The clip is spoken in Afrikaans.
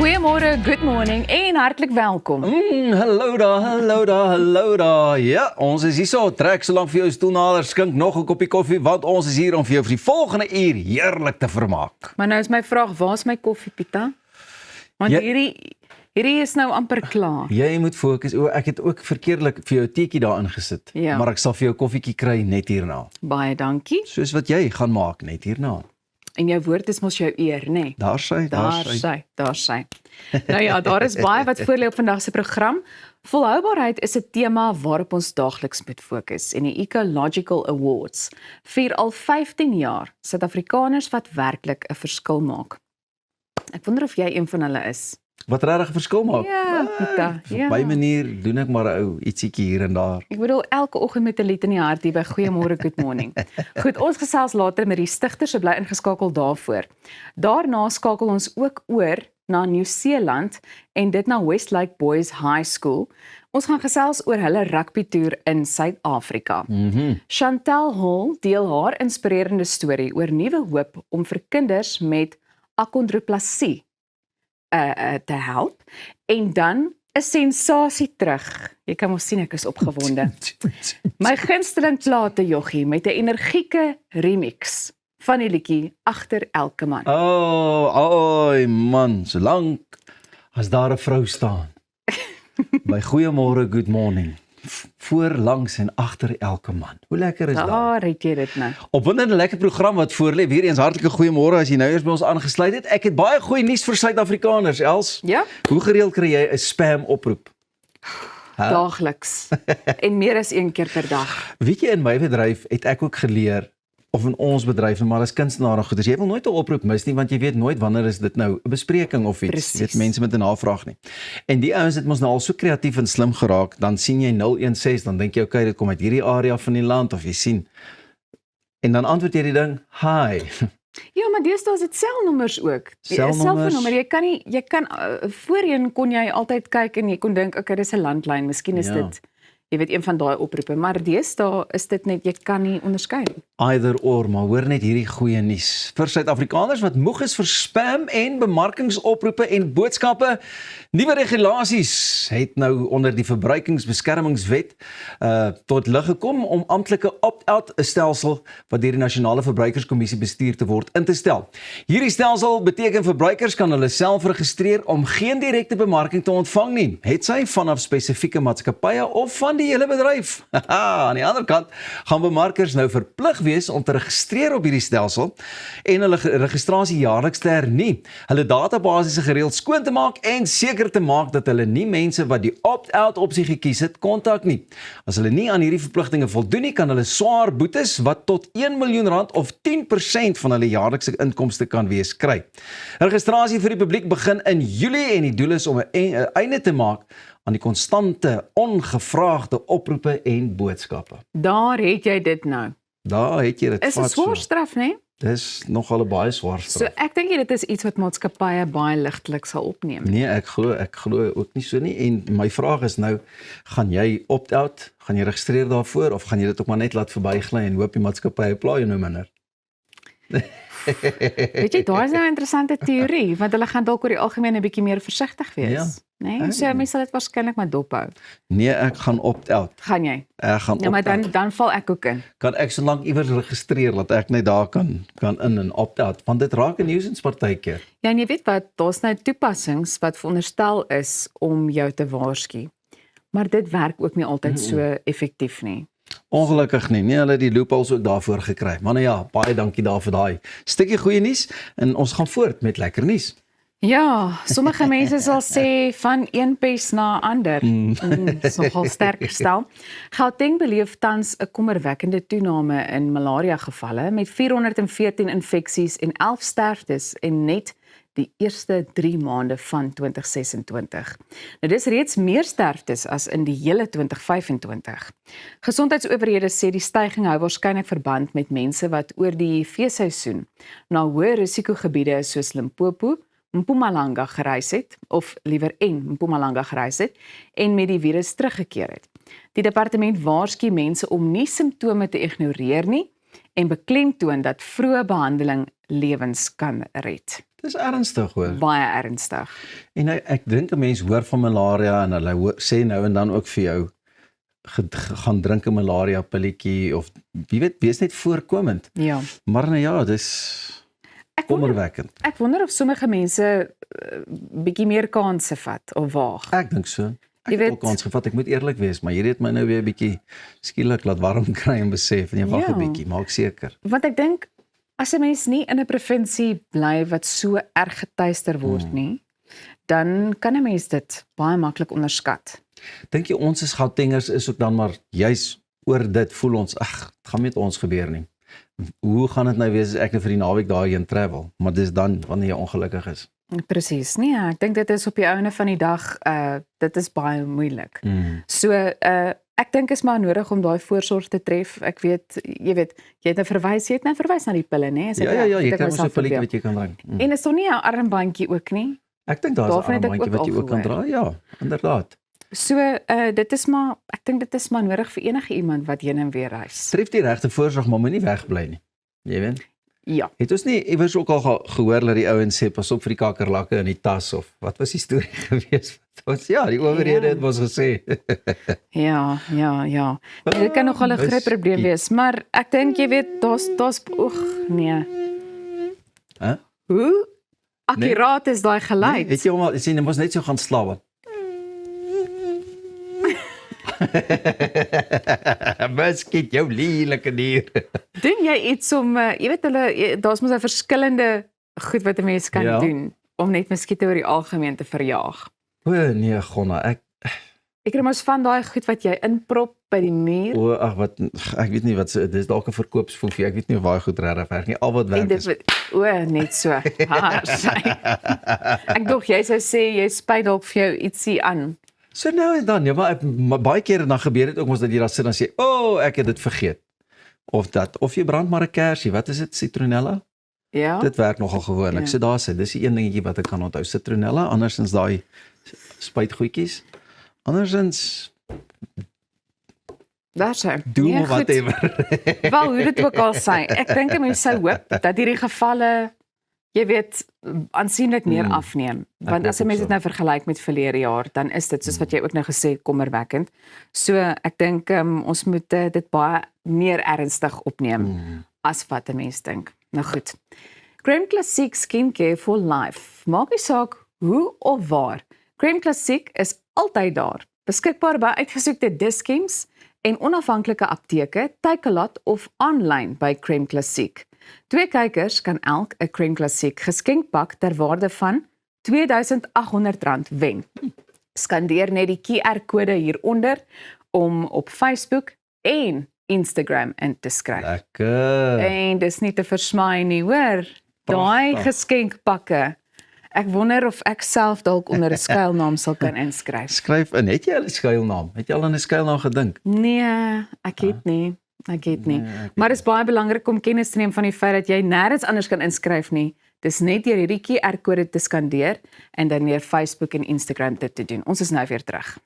Goeiemôre, good morning en hartlik welkom. Hallo daar, hallo daar, hallo daar. Ja, ons is hier so, trek so lank vir jou stoelnader, skink nog 'n koppie koffie, want ons is hier om vir jou vir die volgende uur heerlik te vermaak. Maar nou is my vraag, waar is my koffie, Pieter? Want Ja. hierdie is nou amper klaar. Jy moet fokus. Ek het ook verkeerdelik vir jou 'n teetjie daarin gesit, Ja. maar ek sal vir jou koffietjie kry net hierna. Baie dankie. Soos wat jy gaan maak net hierna. En jou woord is mos jou eer, nê? Nee? Daar sy. Daar sy. Nou ja, daar is baie wat voorlê op vandag se program. Volhoubaarheid is 'n tema waarop ons daagliks moet fokus en die Ecological Awards vier al 15 jaar Suid-Afrikaners wat werklik 'n verskil maak. Ek wonder of jy een van hulle is. Wat regtig 'n verskil maak. Ja, Pieter. Ja. Op my manier doen ek maar 'n ou ietsiekie hier en daar. Ek bedoel elke oggend met 'n lied in die hart hier by Goeiemôre Good Morning. Goed, ons gesels later met die stigter, so bly ingeskakel daarvoor. Daarna skakel ons ook oor na Nieu-Seeland en dit na Westlake Boys High School. Ons gaan gesels oor hulle rugbytoer in Suid-Afrika. Chantel Hall deel haar inspirerende storie oor nuwe hoop om vir kinders met akondroplasie te help en dan 'n sensasie terug. Jy kan mos sien ek is opgewonde. My gunsteling plate joggie met 'n energieke remix van die liedjie Agter elke man. Oi man, solank as daar 'n vrou staan. By Goeiemôre Good Morning. Voor, langs en agter elke man. Hoe lekker is dit? Daar het jy dit nou. Opwindende lekker program wat voorlê. Weer eens hartlike goeiemôre as jy nou eers by ons aangesluit het. Ek het baie goeie nuus vir Suid-Afrikaners, Els. Ja? Hoe gereeld kry jy 'n spam oproep? Daagliks. En meer as een keer per dag. Weet jy, in my bedryf het ek ook geleer, of in ons bedryf, maar as kunstenaar en goeders, jy wil nooit 'n oproep mis nie, want jy weet nooit wanneer is dit nou 'n bespreking of iets. Precies. Dit mense met 'n navraag nie. En die ouens het mos nou al so kreatief en slim geraak, dan sien jy 016, dan dink jy okay, dit kom uit hierdie area van die land, of jy sien. En dan antwoord jy die ding, hi. Ja, maar deesdae is dit selnommers ook. Selnommers. Selfoonnommer. Jy kan voorheen kon jy altyd kyk en jy kon dink, okay, dis 'n landlyn, miskien is Ja. dit jy weet een van daai oproepe, maar deesdae is dit net jy kan nie onderskei nie. Either or, maar hoor net hierdie goeie nuus. Vir Suid-Afrikaners wat moeg is vir spam en bemarkingsoproepe en boodskappe, nuwe regulasies het nou onder die Verbruikersbeskermingswet tot lig gekom om amptelike opt-out stelsel wat deur die Nasionale Verbruikerskommissie bestuur te word in te stel. Hierdie stelsel beteken verbruikers kan hulle self registreer om geen direkte bemarking te ontvang nie, hetsy vanaf spesifieke maatskappye of van die hele bedryf. Aan die ander kant gaan bemarkers nou verplig wees om te registreer op hierdie stelsel en hulle registrasie jaarliks te hernie, hulle databasisse gereeld skoon te maak en seker te maak dat hulle nie mense wat die opt-out opsie gekies het kontak nie. As hulle nie aan hierdie verpligtinge voldoen nie, kan hulle swaar boetes wat tot R1 miljoen of 10% van hulle jaarlikse inkomste kan wees kry. Registrasie vir die publiek begin in Julie en die doel is om 'n einde te maak aan die konstante, ongevraagde oproepe en boodskappe. Daar het jy dit nou. Daar het jy dit Is 'n vat so. swaar straf, né? Dis nogal 'n baie swaar So straf. ek dink dit is iets wat maatskappye baie ligtelik sal opneem. Nee, ek glo ook nie so nie. En my vraag is nou, gaan jy opt-out, gaan jy registreer daarvoor of gaan jy dit ook maar net laat verbygly en hoop die maatskappye pla jou nou minder? Weet jy, daar is nou 'n interessante teorie, want hulle gaan dalk oor die algemeen 'n bietjie meer versigtig wees, Ja. né? So mense sal dit waarskynlik maar dophou. Nee, ek gaan opt-out. Gaan jy? Ek gaan Ja, maar opt-out. dan val ek ook in. Kan ek solank iewers registreer dat ek net daar kan in en opt-out, want dit raak 'n nuisance partykeer. Ja, en jy weet wat, daar's nou toepassings wat veronderstel is om jou te waarsku. Maar dit werk ook nie altyd so effektief nie. Ongelukkig nie. Nee, hulle het die loopholes ook daarvoor gekry. Maar nou ja, baie dankie daar vir daai stukkie goeie nuus en ons gaan voort met lekker nuus. Ja, sommige mense sal sê van een pes na 'n ander. Dis nogal sterk gestel. Gauteng beleef tans 'n kommerwekkende toename in malaria gevalle met 414 infeksies en 11 sterftes en net die eerste 3 maande van 2026. Nou dis reeds meer sterftes as in die hele 2025. Gesondheidsowerhede sê die stygings hou waarskynlik verband met mense wat oor die feesseisoen na hoë risikogebiede soos Limpopo, Mpumalanga gereis het, of liewer Mpumalanga gereis het, en met die virus teruggekeer het. Die departement waarsku mense om nie simptome te ignoreer nie en beklemtoon dat vroeë behandeling lewens kan red. Dis ernstig hoor. Baie ernstig. En ek dink 'n mens hoor van malaria en hulle sê nou en dan ook vir jou gaan drink 'n malaria pilletjie of wie weet, wees net voorkomend. Ja. Maar nou ja, dis kommerwekkend. Ek wonder of sommige mense bietjie meer kansse vat of waag. Ek dink so. Ek Jy het weet- ook kans gevat, ek moet eerlik wees, maar hierdie het my nou weer 'n bietjie skielik laat warm kry en besef, nee, wag 'n Ja. bietjie, maak seker. Want ek dink as 'n mens nie in 'n provinsie bly wat so erg getuister word nie, dan kan 'n mens dit baie maklik onderskat. Dink jy ons as Gautengers is ook dan maar juis oor dit voel ons, ag, dit gaan met ons gebeur nie. Hoe gaan dit nou wees as ek nou vir die naweek daarheen travel? Maar dis dan wanneer jy ongelukkig is. Presies. Nee, ek dink dit is op die einde van die dag dit is baie moeilik. Mm. So ek dink is maar nodig om daai voorsorg te tref. Ek weet, jy het nou verwys na die pille, nê? Is ek Ja, reg? jy Het ek kry mos 'n myself pilletjie verbeel? wat jy kan drink. Mm. En is daar nie 'n armbandjie ook nie? Ek dink daar's 'n daarvan het ek armbandjie ook wat jy al ook kan dra. gehoor. Ja, inderdaad. So dit is maar ek dink dit is maar nodig vir enige iemand wat heen en weer reis. Tref die regte voorsorg, maar moenie wegbly nie. Jy weet. Ja. Het ons nie iewers ook al gehoor dat die ouens sê pas op vir die kakkerlakke in die tas of wat was die storie gewees? Ons ja, die owerhede het ons gesê. Ja. Nee, dit kan nogal 'n groot Miskien. probleem wees, maar ek dink jy weet daar's nee. Hæ? Hoe akkuraat is daai Nee, geluid? het jy hom al sien, hy mos net so gaan slaap. Miskien jou lelike dier. Doen jy iets om jy weet daar's mos 'n verskillende goed wat 'n mens kan Ja. doen om net muskiete oor die algemeen te verjaag. O nee, Gonna, Ek kry mos van daai goed wat jy inprop by die muur. ag wat ek weet nie wat dis dalk 'n verkoopsfoefie. Ek weet nie of daai goed regtig werk nie. Al wat En werk dit is net so. Ek dink jy sou sê jy spuit dalk vir jou ietsie aan. so nou en dan, ja, maar baie kere dan gebeur dit ook mos dat jy daar sit en sê, "O, ek het dit vergeet." Of dat, of jy brand maar 'n kersie. Wat is dit? Citronella? Ja. Dit werk nogal gewoonlik. Ja. So daar sit. Dis die een dingetjie wat ek kan onthou. Citronella, andersins daai spuitgoedjies. Andersins Daar sê. Doom of whatever. Wel, hoe dit ook al sy. Ek dink 'n mens sou hoop dat hierdie gevalle jy weet aansienlik meer afneem. Want hoop as 'n ook mens so. dit nou vergelyk met verlede jaar, dan is dit soos wat jy ook nou gesê het kommerwekkend. So ek dink ons moet dit baie meer ernstig opneem as wat 'n mens dink. Nou goed. Crème Classique Skincare for Life. Maak nie saak hoe of waar. Crème Classique is altyd daar. Beskikbaar by uitgesoekte Dis-Chems en onafhanklike apteke, Takealot of aanlyn by Crème Classique. 2 kykers kan elk 'n Crème Classique geskenkpak ter waarde van R2800 wen. Skandeer net die QR-kode hieronder om op Facebook en Instagram in te skryf. Lekker. En dis nie te versmaai nie, hoor. Daai Pragtig. geskenkpakke. Ek wonder of ek self dalk onder 'n skuilnaam sal kan inskryf. Skryf in. Het jy al 'n skuilnaam? Het jy al aan 'n skuilnaam gedink? Nee, ek het nie. Ek het nie. Nee, ek weet Maar dit is baie belangrik om kennis te neem van die feit dat jy nêrens anders kan inskryf nie. Dis net deur hierdie QR-kode te skandeer en dan deur Facebook en Instagram dit te doen. Ons is nou weer terug.